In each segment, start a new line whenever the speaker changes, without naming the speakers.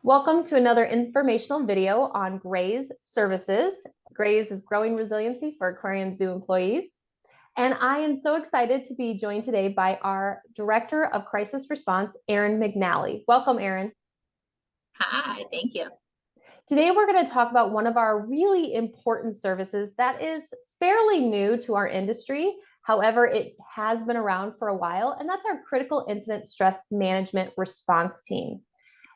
Welcome to another informational video on Gray's services. Gray's is growing resiliency for aquarium zoo employees. And I am so excited to be joined today by our Director of Crisis Response, Erin McNally. Welcome, Erin.
Hi, thank you.
Today, we're going to talk about one of our really important services that is fairly new to our industry. However, it has been around for a while, and that's our critical incident stress management response team.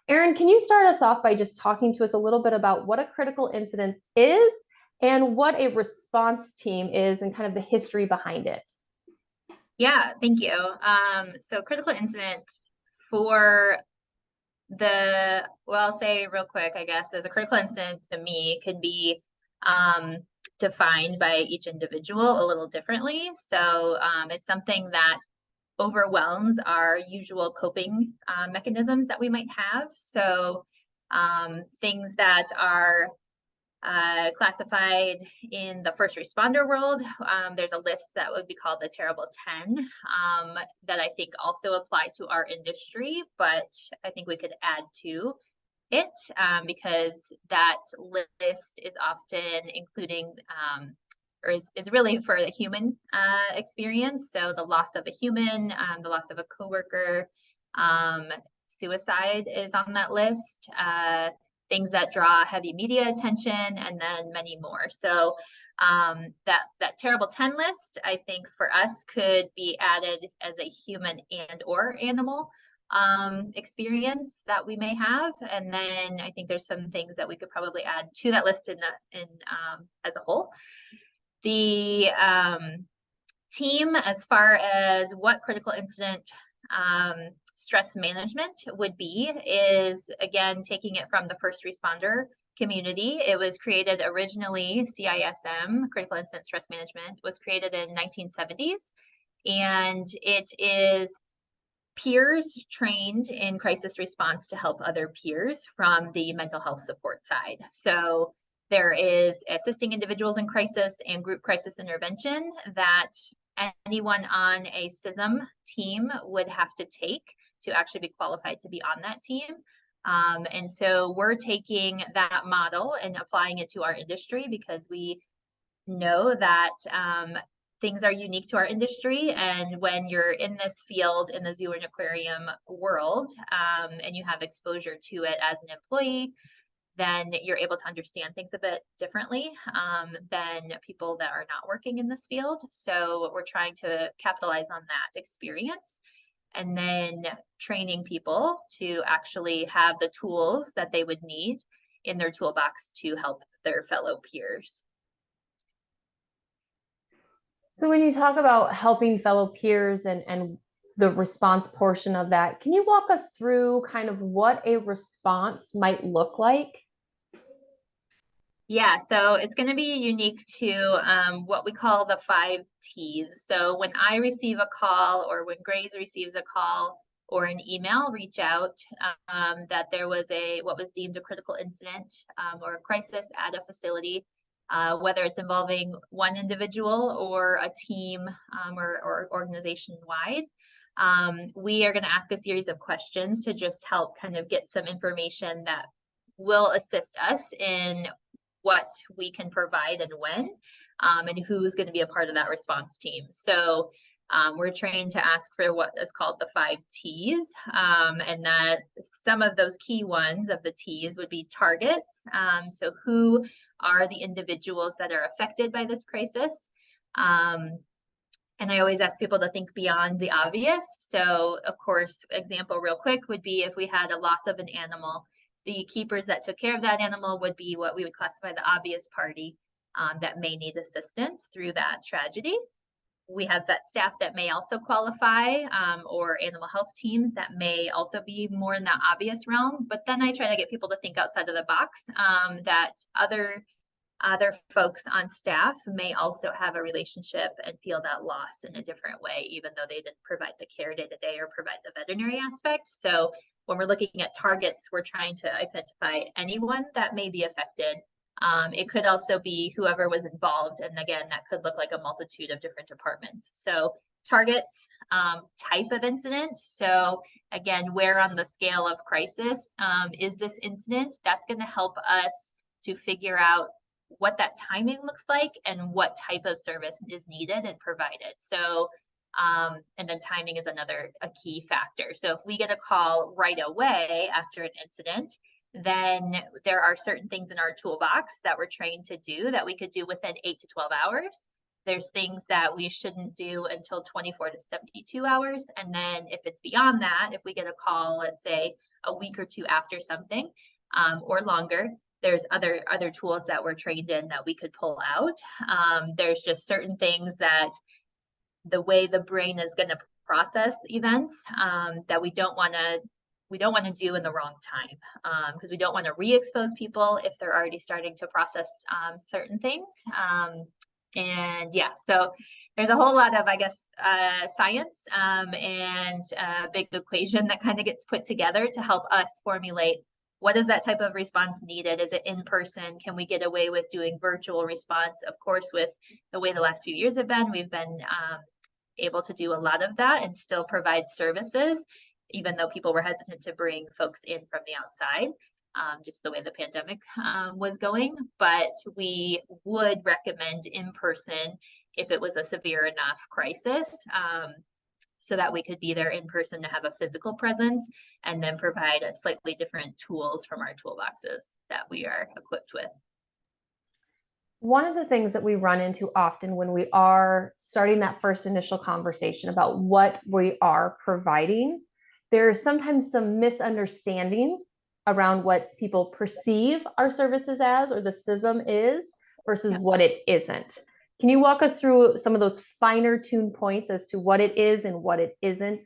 Erin, can you start us off by just talking to us a little bit about what a critical incident is and what a response team is and kind of the history behind it?
Yeah, thank you. So critical incidents for I'll say real quick, I guess, as a critical incident to me can be defined by each individual a little differently. So it's something that overwhelms our usual coping mechanisms that we might have. So things that are classified in the first responder world, there's a list that would be called the Terrible 10 that I think also apply to our industry, but I think we could add to it because that list is often including or is really for the human experience. So the loss of a human, the loss of a coworker, suicide is on that list, things that draw heavy media attention, and then many more. So that Terrible 10 list, I think for us could be added as a human and or animal experience that we may have. And then I think there's some things that we could probably add to that list in as a whole. The team, as far as what critical incident stress management would be, is again taking it from the first responder community. It was created originally, CISM, critical incident stress management, was created in 1970s, and it is peers trained in crisis response to help other peers from the mental health support side. So there is assisting individuals in crisis and group crisis intervention that anyone on a CISM team would have to take to actually be qualified to be on that team. And so we're taking that model and applying it to our industry because we know that things are unique to our industry. And when you're in this field, in the zoo and aquarium world, and you have exposure to it as an employee, then you're able to understand things a bit differently than people that are not working in this field. So we're trying to capitalize on that experience and then training people to actually have the tools that they would need in their toolbox to help their fellow peers.
So when you talk about helping fellow peers and the response portion of that, can you walk us through kind of what a response might look like?
Yeah, so it's going to be unique to what we call the 5 T's. So when I receive a call or when Grays receives a call or an email, reach out that there was what was deemed a critical incident or a crisis at a facility, whether it's involving one individual or a team or organization-wide. We are going to ask a series of questions to just help kind of get some information that will assist us in what we can provide and when, and who's going to be a part of that response team. So we're trained to ask for what is called the 5 T's, and that some of those key ones of the T's would be targets. So who are the individuals that are affected by this crisis? And I always ask people to think beyond the obvious. So of course, example real quick would be if we had a loss of an animal, the keepers that took care of that animal would be what we would classify the obvious party that may need assistance through that tragedy. We have vet staff that may also qualify, or animal health teams that may also be more in that obvious realm. But then I try to get people to think outside of the box, that other folks on staff may also have a relationship and feel that loss in a different way, even though they didn't provide the care day to day or provide the veterinary aspect. So when we're looking at targets, we're trying to identify anyone that may be affected. It could also be whoever was involved. And again, that could look like a multitude of different departments. So targets type of incident. So again, where on the scale of crisis is this incident? That's going to help us to figure out what that timing looks like and what type of service is needed and provided. So and then timing is another a key factor. So if we get a call right away after an incident, then there are certain things in our toolbox that we're trained to do that we could do within 8 to 12 hours. There's things that we shouldn't do until 24 to 72 hours. And then if it's beyond that, if we get a call, let's say a week or two after something or longer, there's other tools that we're trained in that we could pull out. There's just certain things that the way the brain is going to process events that we don't want to do in the wrong time because we don't want to re-expose people if they're already starting to process certain things. And yeah, so there's a whole lot of, I guess, science and a big equation that kind of gets put together to help us formulate what is that type of response needed? Is it in person? Can we get away with doing virtual response? Of course, with the way the last few years have been, we've been able to do a lot of that and still provide services, even though people were hesitant to bring folks in from the outside, just the way the pandemic was going. But we would recommend in person if it was a severe enough crisis, so that we could be there in person to have a physical presence and then provide slightly different tools from our toolboxes that we are equipped with.
One of the things that we run into often when we are starting that first initial conversation about what we are providing, there's sometimes some misunderstanding around what people perceive our services as or the CISM is versus what it isn't. Can you walk us through some of those finer tuned points as to what it is and what it isn't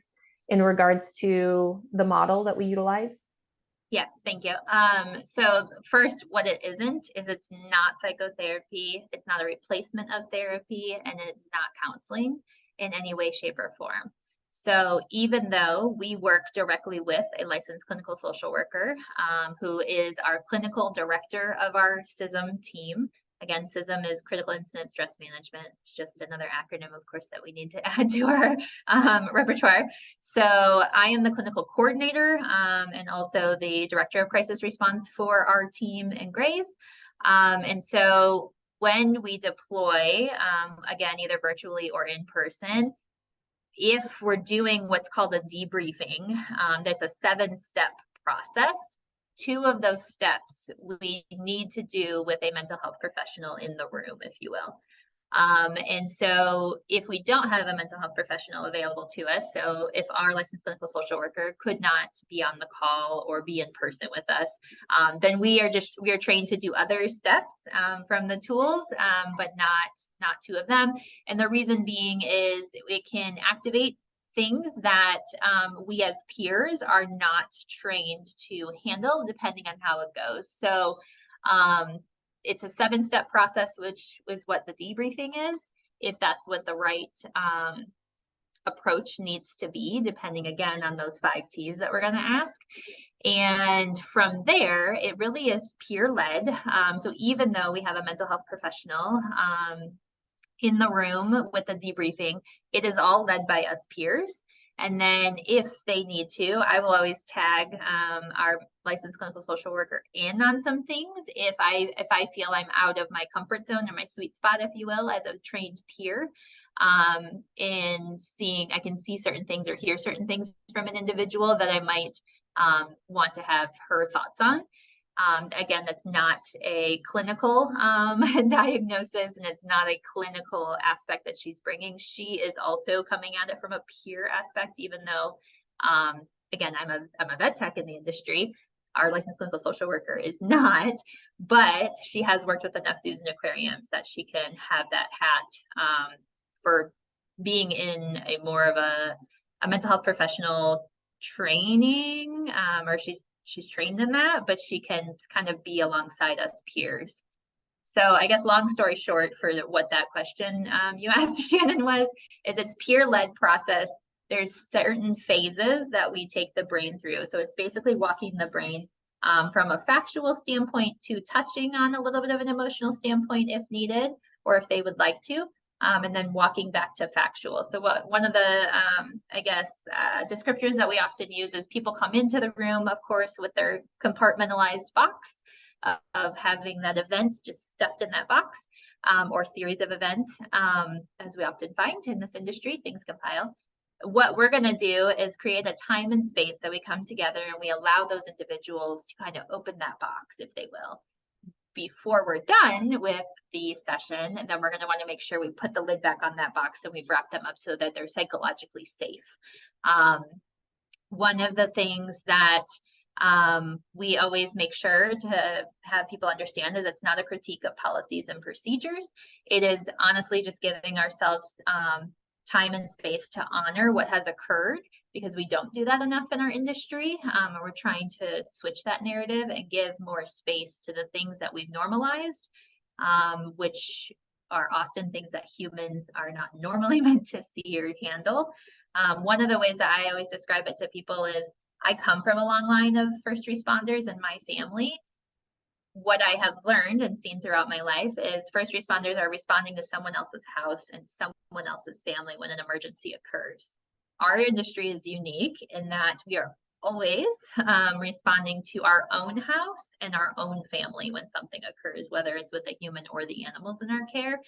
in regards to the model that we utilize?
Yes, thank you. So first, what it isn't is it's not psychotherapy, it's not a replacement of therapy, and it's not counseling in any way, shape, or form. So even though we work directly with a licensed clinical social worker who is our clinical director of our CISM team. Again, CISM is Critical Incident Stress Management. It's just another acronym, of course, that we need to add to our repertoire. So I am the clinical coordinator and also the director of crisis response for our team in Grays. And so when we deploy, again, either virtually or in person, if we're doing what's called a debriefing, that's a 7-step process. 2 of those steps we need to do with a mental health professional in the room, if you will. And so if we don't have a mental health professional available to us, so if our licensed clinical social worker could not be on the call or be in person with us, then we are trained to do other steps from the tools, but not 2 of them. And the reason being is it can activate things that we as peers are not trained to handle depending on how it goes. So it's a 7-step process, which is what the debriefing is, if that's what the right approach needs to be, depending again on those 5 T's that we're going to ask. And from there, it really is peer-led. So even though we have a mental health professional in the room with the debriefing, it is all led by us peers. And then if they need to, I will always tag our licensed clinical social worker in on some things if I feel I'm out of my comfort zone or my sweet spot, if you will, as a trained peer. In seeing, I can see certain things or hear certain things from an individual that I might want to have her thoughts on. Again, that's not a clinical diagnosis and it's not a clinical aspect that she's bringing. She is also coming at it from a peer aspect, even though, again, I'm a vet tech in the industry. Our licensed clinical social worker is not, but she has worked with enough zoos and aquariums that she can have that hat for being in a more of a mental health professional training, or she's trained in that, but she can kind of be alongside us peers. So I guess long story short for what that question you asked, Shannon, is it's peer-led process. There's certain phases that we take the brain through. So it's basically walking the brain from a factual standpoint to touching on a little bit of an emotional standpoint if needed, or if they would like to. and then walking back to factual. So one of the, descriptors that we often use is people come into the room, of course, with their compartmentalized box of having that event just stuffed in that box, or series of events, as we often find in this industry, things compile. What we're going to do is create a time and space that we come together and we allow those individuals to kind of open that box, if they will. Before we're done with the session, then we're going to want to make sure we put the lid back on that box and we've wrapped them up so that they're psychologically safe. One of the things that we always make sure to have people understand is it's not a critique of policies and procedures. It is honestly just giving ourselves time and space to honor what has occurred, because we don't do that enough in our industry. We're trying to switch that narrative and give more space to the things that we've normalized, which are often things that humans are not normally meant to see or handle. One of the ways that I always describe it to people is I come from a long line of first responders in my family. What I have learned and seen throughout my life is first responders are responding to someone else's house and someone else's family when an emergency occurs. Our industry is unique in that we are always responding to our own house and our own family when something occurs, whether it's with a human or the animals in our care.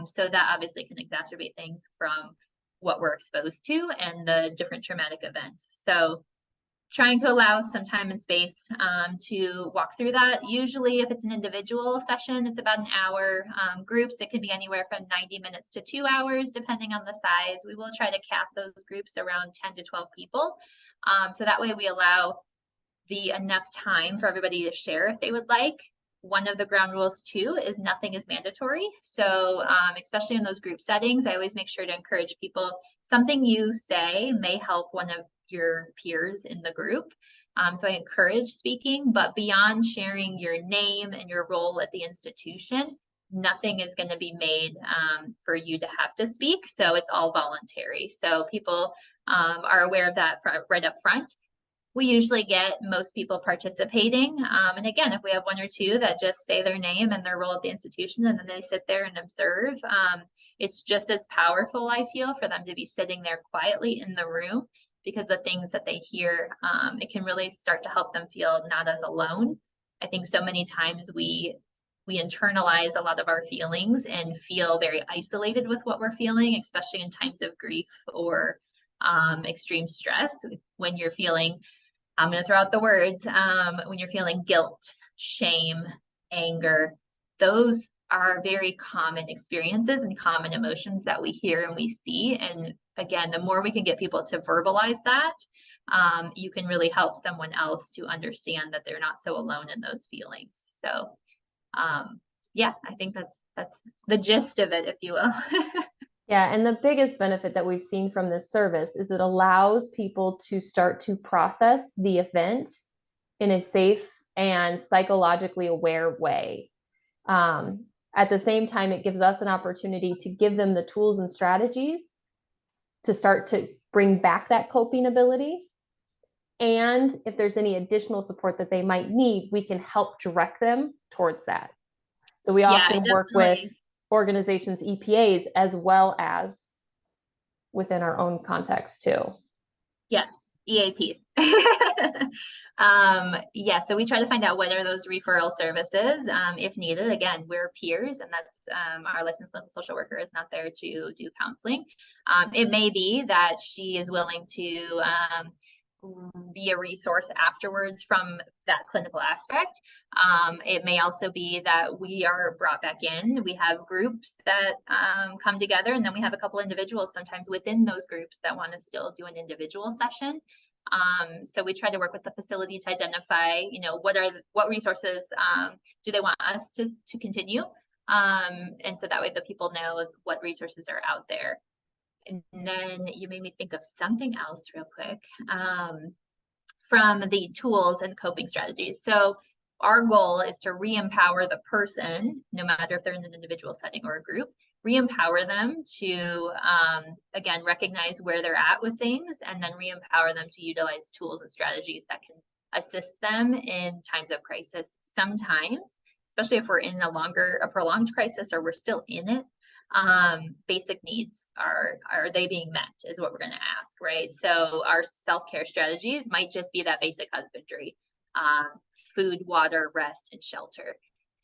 So that obviously can exacerbate things from what we're exposed to and the different traumatic events. So trying to allow some time and space to walk through that. Usually if it's an individual session, it's about an hour. Groups, it could be anywhere from 90 minutes to 2 hours, depending on the size. We will try to cap those groups around 10 to 12 people. So that way we allow enough time for everybody to share if they would like. One of the ground rules too is nothing is mandatory. So especially in those group settings, I always make sure to encourage people, something you say may help one of your peers in the group. So I encourage speaking, but beyond sharing your name and your role at the institution, nothing is going to be made for you to have to speak. So it's all voluntary. So people are aware of that right up front. We usually get most people participating. And again, if we have one or two that just say their name and their role at the institution and then they sit there and observe, it's just as powerful, I feel, for them to be sitting there quietly in the room, because the things that they hear, it can really start to help them feel not as alone. I think so many times we internalize a lot of our feelings and feel very isolated with what we're feeling, especially in times of grief or extreme stress. When you're feeling, I'm going to throw out the words, when you're feeling guilt, shame, anger, those are very common experiences and common emotions that we hear and we see. And again, the more we can get people to verbalize that, you can really help someone else to understand that they're not so alone in those feelings. So yeah, I think that's the gist of it, if you will.
Yeah, and the biggest benefit that we've seen from this service is it allows people to start to process the event in a safe and psychologically aware way. At the same time, it gives us an opportunity to give them the tools and strategies to start to bring back that coping ability. And if there's any additional support that they might need, we can help direct them towards that. So we often work with organizations, EPAs, as well as within our own context too.
Yes, EAPs. Yeah, so we try to find out what are those referral services, if needed. Again, we're peers, and that's our licensed clinical social worker is not there to do counseling. It may be that she is willing to be a resource afterwards from that clinical aspect. It may also be that we are brought back in. We have groups that come together, and then we have a couple individuals sometimes within those groups that want to still do an individual session. So we try to work with the facility to identify, what resources do they want us to continue, and so that way the people know what resources are out there. And then you made me think of something else real quick, from the tools and coping strategies. So our goal is to re-empower the person, no matter if they're in an individual setting or a group, re-empower them to, again, recognize where they're at with things, and then re-empower them to utilize tools and strategies that can assist them in times of crisis. Sometimes, especially if we're in a prolonged crisis or we're still in it, basic needs are they being met is what we're going to ask, right? So our self-care strategies might just be that basic husbandry, um, food, water, rest, and shelter.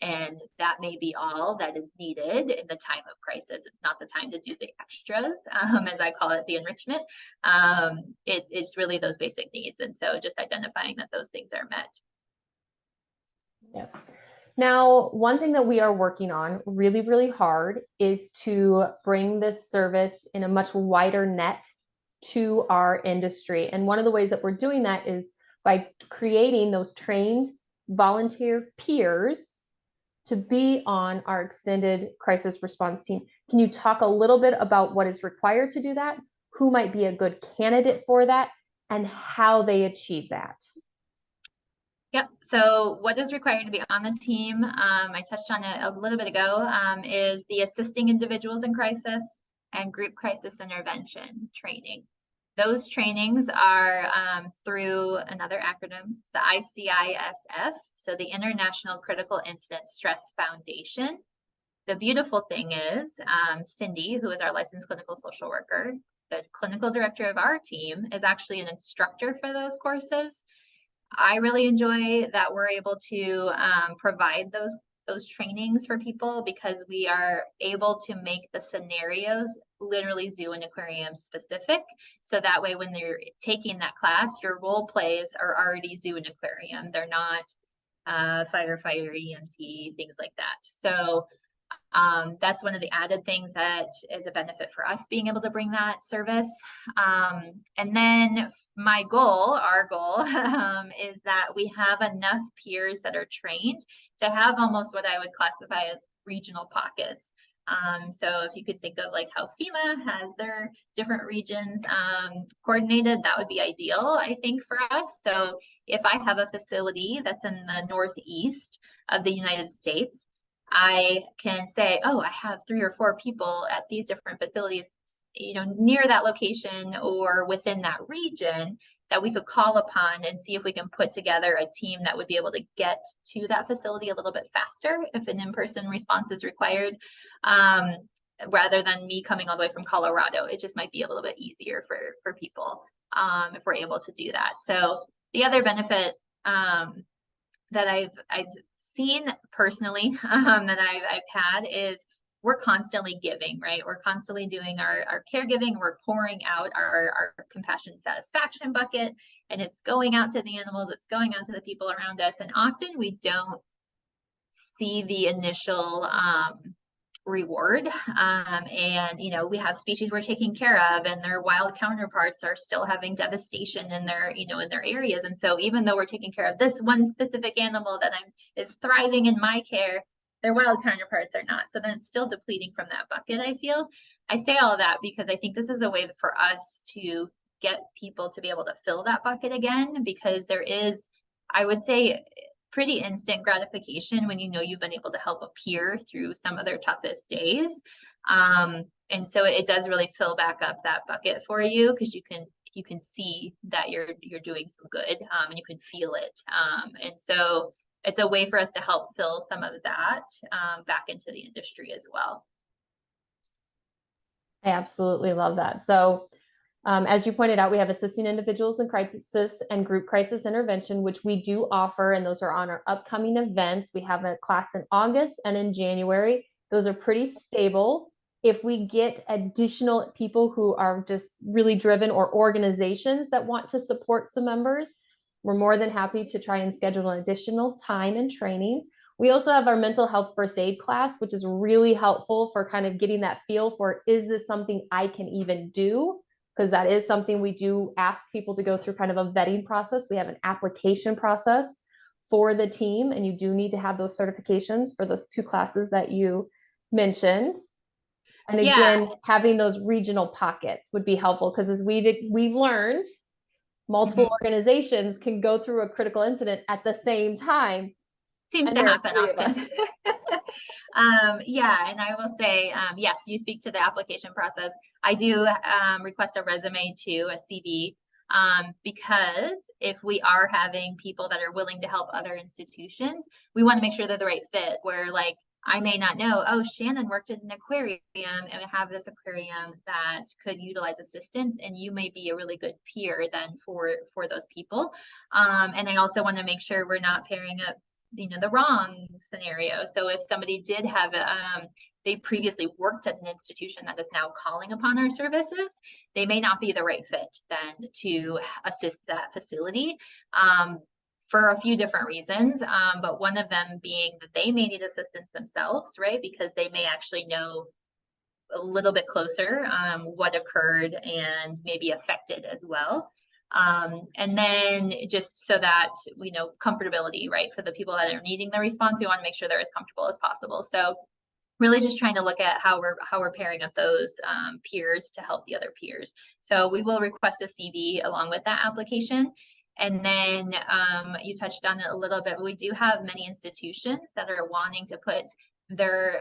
And that may be all that is needed in the time of crisis. It's not the time to do the extras, as I call it, the enrichment. It is really those basic needs. And so just identifying that those things are met.
Yes. Now, one thing that we are working on really, really hard is to bring this service in a much wider net to our industry. And one of the ways that we're doing that is by creating those trained volunteer peers to be on our extended crisis response team. Can you talk a little bit about what is required to do that? Who might be a good candidate for that and how they achieve that?
Yep. So what is required to be on the team, I touched on it a little bit ago, is the assisting individuals in crisis and group crisis intervention training. Those trainings are through another acronym, the ICISF, so the International Critical Incident Stress Foundation. The beautiful thing is, Cindy, who is our licensed clinical social worker, the clinical director of our team, is actually an instructor for those courses. I really enjoy that we're able to provide those trainings for people because we are able to make the scenarios literally zoo and aquarium specific. So that way, when you're taking that class, your role plays are already zoo and aquarium. They're not firefighter, EMT, things like that. So that's one of the added things that is a benefit for us being able to bring that service. And then our goal is that we have enough peers that are trained to have almost what I would classify as regional pockets. So if you could think of like how FEMA has their different regions coordinated, that would be ideal, I think, for us. So if I have a facility that's in the Northeast of the United States, I can say, oh, I have 3 or 4 people at these different facilities, near that location or within that region that we could call upon and see if we can put together a team that would be able to get to that facility a little bit faster if an in-person response is required, rather than me coming all the way from Colorado. It just might be a little bit easier for people if we're able to do that. So the other benefit that I've seen personally that I've had is we're constantly giving, right? We're constantly doing our caregiving. We're pouring out our compassion satisfaction bucket, and it's going out to the animals. It's going out to the people around us. And often we don't see the initial reward. And we have species we're taking care of, and their wild counterparts are still having devastation in their areas. And so even though we're taking care of this one specific animal that is thriving in my care, their wild counterparts are not. So then it's still depleting from that bucket, I feel. I say all that because I think this is a way for us to get people to be able to fill that bucket again, because there is, I would say, pretty instant gratification when you've been able to help a peer through some of their toughest days. And so it does really fill back up that bucket for you, because you can see that you're doing some good, and you can feel it. And so it's a way for us to help fill some of that back into the industry as well.
I absolutely love that. So as you pointed out, we have assisting individuals in crisis and group crisis intervention, which we do offer, and those are on our upcoming events. We have a class in August and in January. Those are pretty stable. If we get additional people who are just really driven, or organizations that want to support some members, we're more than happy to try and schedule an additional time and training. We also have our mental health first aid class, which is really helpful for kind of getting that feel for, is this something I can even do? Because that is something we do ask people to go through, kind of a vetting process. We have an application process for the team, and you do need to have those certifications for those 2 classes that you mentioned. And again, having those regional pockets would be helpful, because as we've learned, multiple organizations can go through a critical incident at the same time.
Seems to happen often. And I will say, yes, you speak to the application process. I do request a resume too, a CV, because if we are having people that are willing to help other institutions, we want to make sure they're the right fit, where like I may not know, oh, Shannon worked at an aquarium and we have this aquarium that could utilize assistance, and you may be a really good peer then for those people. And I also want to make sure we're not pairing up, the wrong scenario. So if somebody did have they previously worked at an institution that is now calling upon our services, they may not be the right fit then to assist that facility. For a few different reasons, but one of them being that they may need assistance themselves, right? Because they may actually know a little bit closer what occurred and maybe affected as well. And then just so that we know comfortability, right? For the people that are needing the response, we want to make sure they're as comfortable as possible. So really just trying to look at how we're pairing up those peers to help the other peers. So we will request a CV along with that application. And then you touched on it a little bit. We do have many institutions that are wanting to put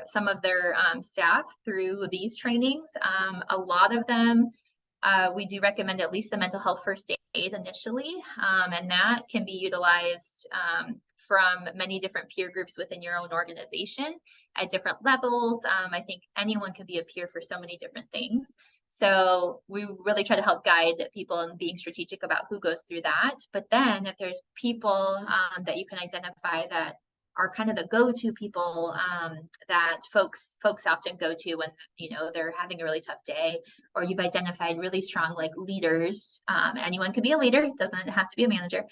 some of their staff through these trainings. A lot of them, we do recommend at least the mental health first aid initially, and that can be utilized from many different peer groups within your own organization at different levels. I think anyone can be a peer for so many different things. So we really try to help guide people in being strategic about who goes through that. But then if there's people that you can identify that are kind of the go-to people that folks often go to when they're having a really tough day, or you've identified really strong like leaders. Anyone could be a leader, it doesn't have to be a manager,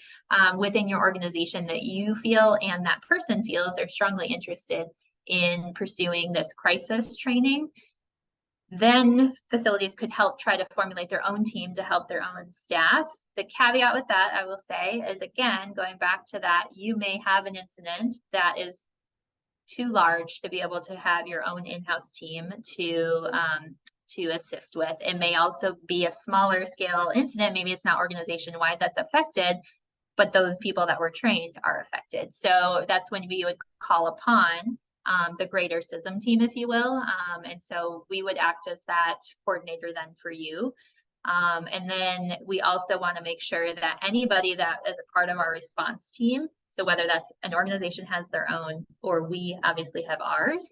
within your organization that you feel and that person feels they're strongly interested in pursuing this crisis training. Then facilities could help try to formulate their own team to help their own staff. The caveat with that, I will say, is again, going back to that, you may have an incident that is too large to be able to have your own in-house team to assist with. It may also be a smaller scale incident. Maybe it's not organization-wide that's affected, but those people that were trained are affected. So that's when we would call upon the greater CISM team, if you will. And so we would act as that coordinator then for you. And then we also want to make sure that anybody that is a part of our response team, so whether that's an organization has their own or we obviously have ours,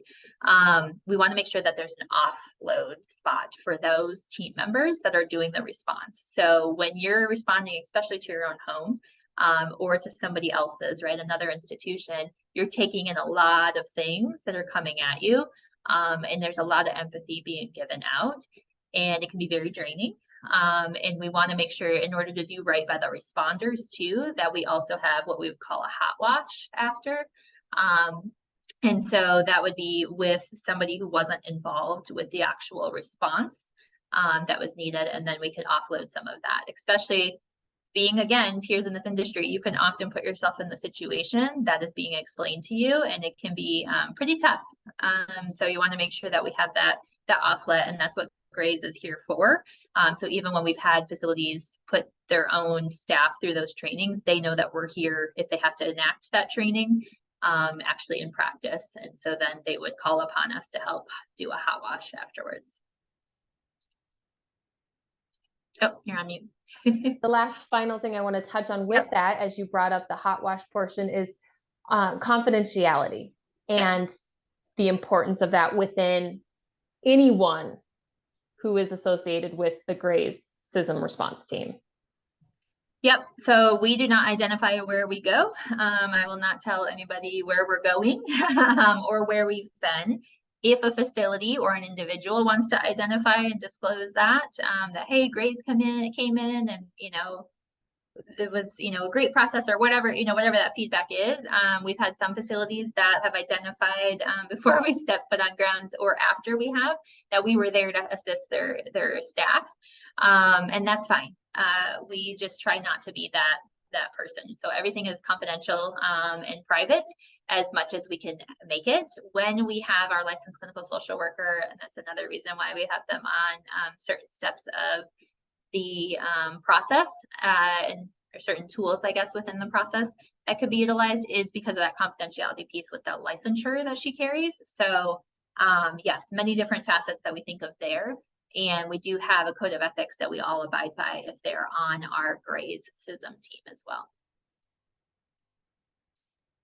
we want to make sure that there's an offload spot for those team members that are doing the response. So when you're responding, especially to your own home, or to somebody else's, right, another institution, you're taking in a lot of things that are coming at you, and there's a lot of empathy being given out, and it can be very draining. And we want to make sure, in order to do right by the responders too, that we also have what we would call a hot wash after. And so that would be with somebody who wasn't involved with the actual response that was needed, and then we can offload some of that, especially being, again, peers in this industry. You can often put yourself in the situation that is being explained to you, and it can be pretty tough. So you want to make sure that we have that offlet, and that's what Grays is here for. So even when we've had facilities put their own staff through those trainings, they know that we're here if they have to enact that training actually in practice. And so then they would call upon us to help do a hot wash afterwards. Oh, you're on mute.
The last final thing I want to touch on with that, as you brought up the hot wash portion, is confidentiality and the importance of that within anyone who is associated with the Grays CISM response team.
Yep. So we do not identify where we go. I will not tell anybody where we're going or where we've been. If a facility or an individual wants to identify and disclose that, that, hey, Grays came in and, it was, a great process or whatever, whatever that feedback is. We've had some facilities that have identified before we stepped foot on grounds or after we have, that we were there to assist their staff. And that's fine. We just try not to be that person. So everything is confidential and private as much as we can make it. When we have our licensed clinical social worker, and that's another reason why we have them on certain steps of the process and certain tools, I guess, within the process that could be utilized, is because of that confidentiality piece with the licensure that she carries. So yes, many different facets that we think of there. And we do have a code of ethics that we all abide by if they're on our Grays CISM team as well.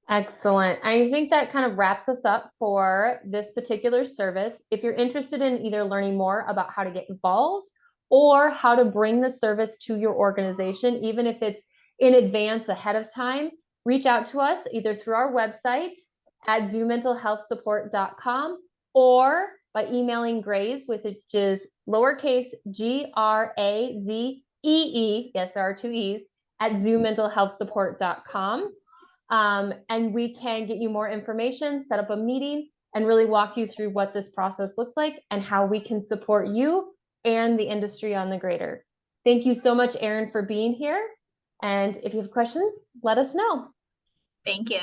Excellent. I think that kind of wraps us up for this particular service. If you're interested in either learning more about how to get involved or how to bring the service to your organization, even if it's in advance ahead of time, reach out to us either through our website at zoomentalhealthsupport.com or by emailing Graze, which is lowercase GRAZEE. Yes, there are two E's at zoomentalhealthsupport.com. And we can get you more information, set up a meeting, and really walk you through what this process looks like and how we can support you and the industry on the greater. Thank you so much, Erin, for being here. And if you have questions, let us know.
Thank you.